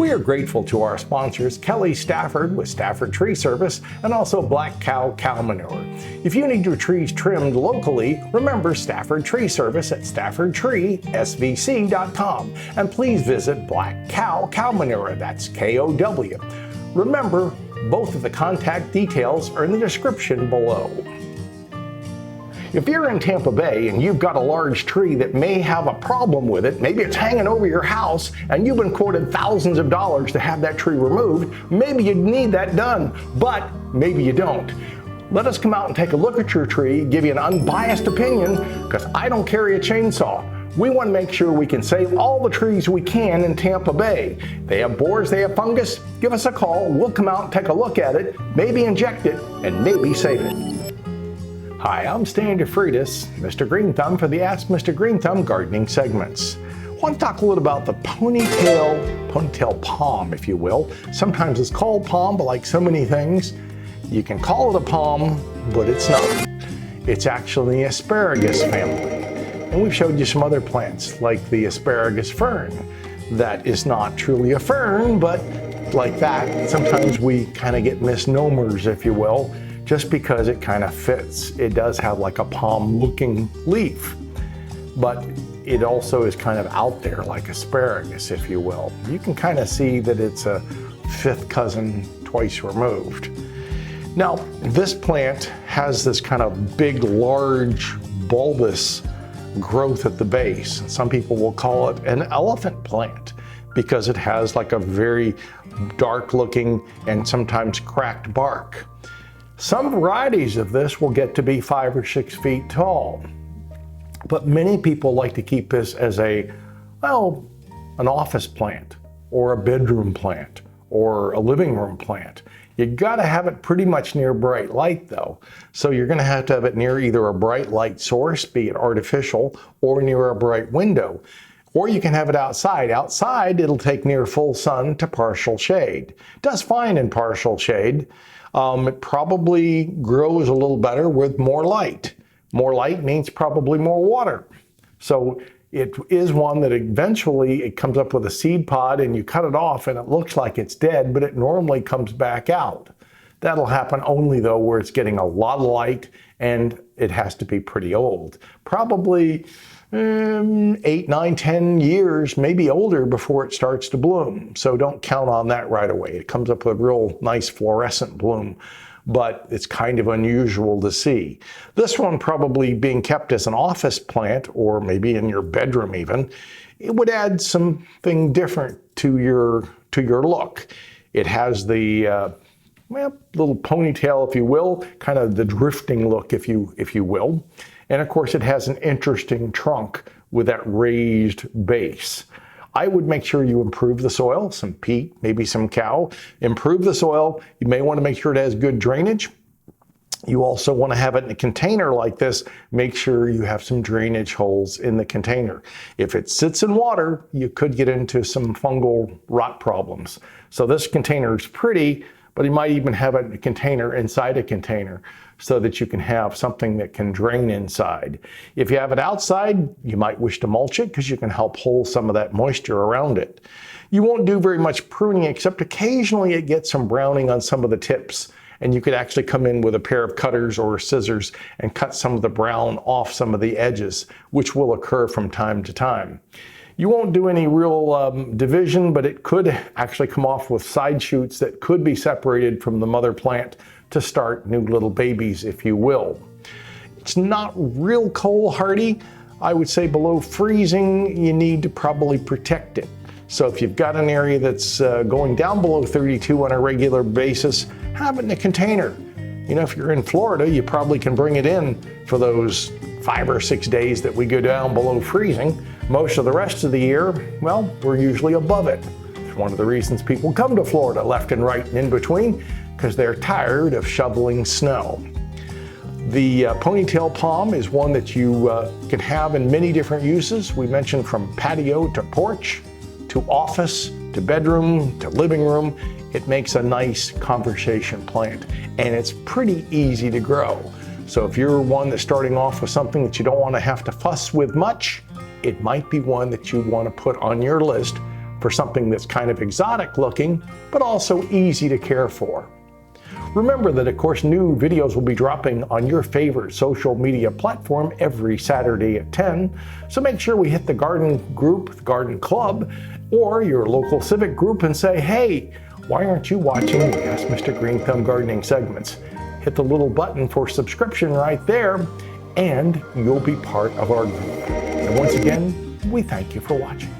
We are grateful to our sponsors, Kelly Stafford with Stafford Tree Service, and also Black Kow Cow Manure. If you need your trees trimmed locally, remember Stafford Tree Service at staffordtreesvc.com. And please visit Black Kow Cow Manure, that's K-O-W. Remember, both of the contact details are in the description below. If you're in Tampa Bay and you've got a large tree that may have a problem with it, maybe it's hanging over your house and you've been quoted thousands of dollars to have that tree removed, maybe you need that done, but maybe you don't. Let us come out and take a look at your tree, give you an unbiased opinion, because I don't carry a chainsaw. We want to make sure we can save all the trees we can in Tampa Bay. They have borers, they have fungus. Give us a call, we'll come out and take a look at it, maybe inject it, and maybe save it. Hi, I'm Stan DeFreitas, Mr. Greenthumb for the Ask Mr. Greenthumb Gardening Segments. I want to talk a little about the ponytail palm, if you will. Sometimes it's called palm, but like so many things, you can call it a palm, but it's not. It's actually the asparagus family. And we've showed you some other plants, like the asparagus fern. That is not truly a fern, but like that, sometimes we kind of get misnomers, if you will, just because it kind of fits. It does have like a palm-looking leaf, but it also is kind of out there like asparagus, if you will. You can kind of see that it's a fifth cousin twice removed. Now, this plant has this kind of big, large, bulbous growth at the base. Some people will call it an elephant plant because it has like a very dark-looking and sometimes cracked bark. Some varieties of this will get to be 5 or 6 feet tall, but many people like to keep this as an office plant or a bedroom plant or a living room plant. You gotta have it pretty much near bright light though. So you're gonna have to have it near either a bright light source, be it artificial, or near a bright window. Or you can have it outside. Outside, it'll take near full sun to partial shade. It does fine in partial shade. It probably grows a little better with more light. More light means probably more water. So it is one that eventually it comes up with a seed pod and you cut it off and it looks like it's dead, but it normally comes back out. That'll happen only though where it's getting a lot of light and it has to be pretty old. Probably 8, 9, 10 years, maybe older before it starts to bloom. So don't count on that right away. It comes up with a real nice fluorescent bloom, but it's kind of unusual to see. This one probably being kept as an office plant or maybe in your bedroom even, it would add something different to your look. It has the little ponytail, if you will, kind of the drifting look, if you will. And of course, it has an interesting trunk with that raised base. I would make sure you improve the soil, some peat, maybe some cow. Improve the soil. You may want to make sure it has good drainage. You also want to have it in a container like this. Make sure you have some drainage holes in the container. If it sits in water, you could get into some fungal rot problems. So this container is pretty, but you might even have it in a container inside a container so that you can have something that can drain inside. If you have it outside, you might wish to mulch it because you can help hold some of that moisture around it. You won't do very much pruning except occasionally it gets some browning on some of the tips, and you could actually come in with a pair of cutters or scissors and cut some of the brown off some of the edges, which will occur from time to time. You won't do any real division, but it could actually come off with side shoots that could be separated from the mother plant to start new little babies, if you will. It's not real cold hardy. I would say below freezing, you need to probably protect it. So if you've got an area that's going down below 32 on a regular basis, have it in a container. You know, if you're in Florida, you probably can bring it in for those 5 or 6 days that we go down below freezing. Most of the rest of the year, well, we're usually above it. It's one of the reasons people come to Florida left and right and in between, because they're tired of shoveling snow. The ponytail palm is one that you can have in many different uses. We mentioned from patio to porch, to office, to bedroom, to living room. It makes a nice conversation plant, and it's pretty easy to grow. So if you're one that's starting off with something that you don't want to have to fuss with much, it might be one that you want to put on your list for something that's kind of exotic looking, but also easy to care for. Remember that, of course, new videos will be dropping on your favorite social media platform every Saturday at 10, so make sure we hit the garden group, the garden club, or your local civic group and say, hey, why aren't you watching the Ask Mr. Greenthumb Gardening Segments? Hit the little button for subscription right there, and you'll be part of our group. And once again, we thank you for watching.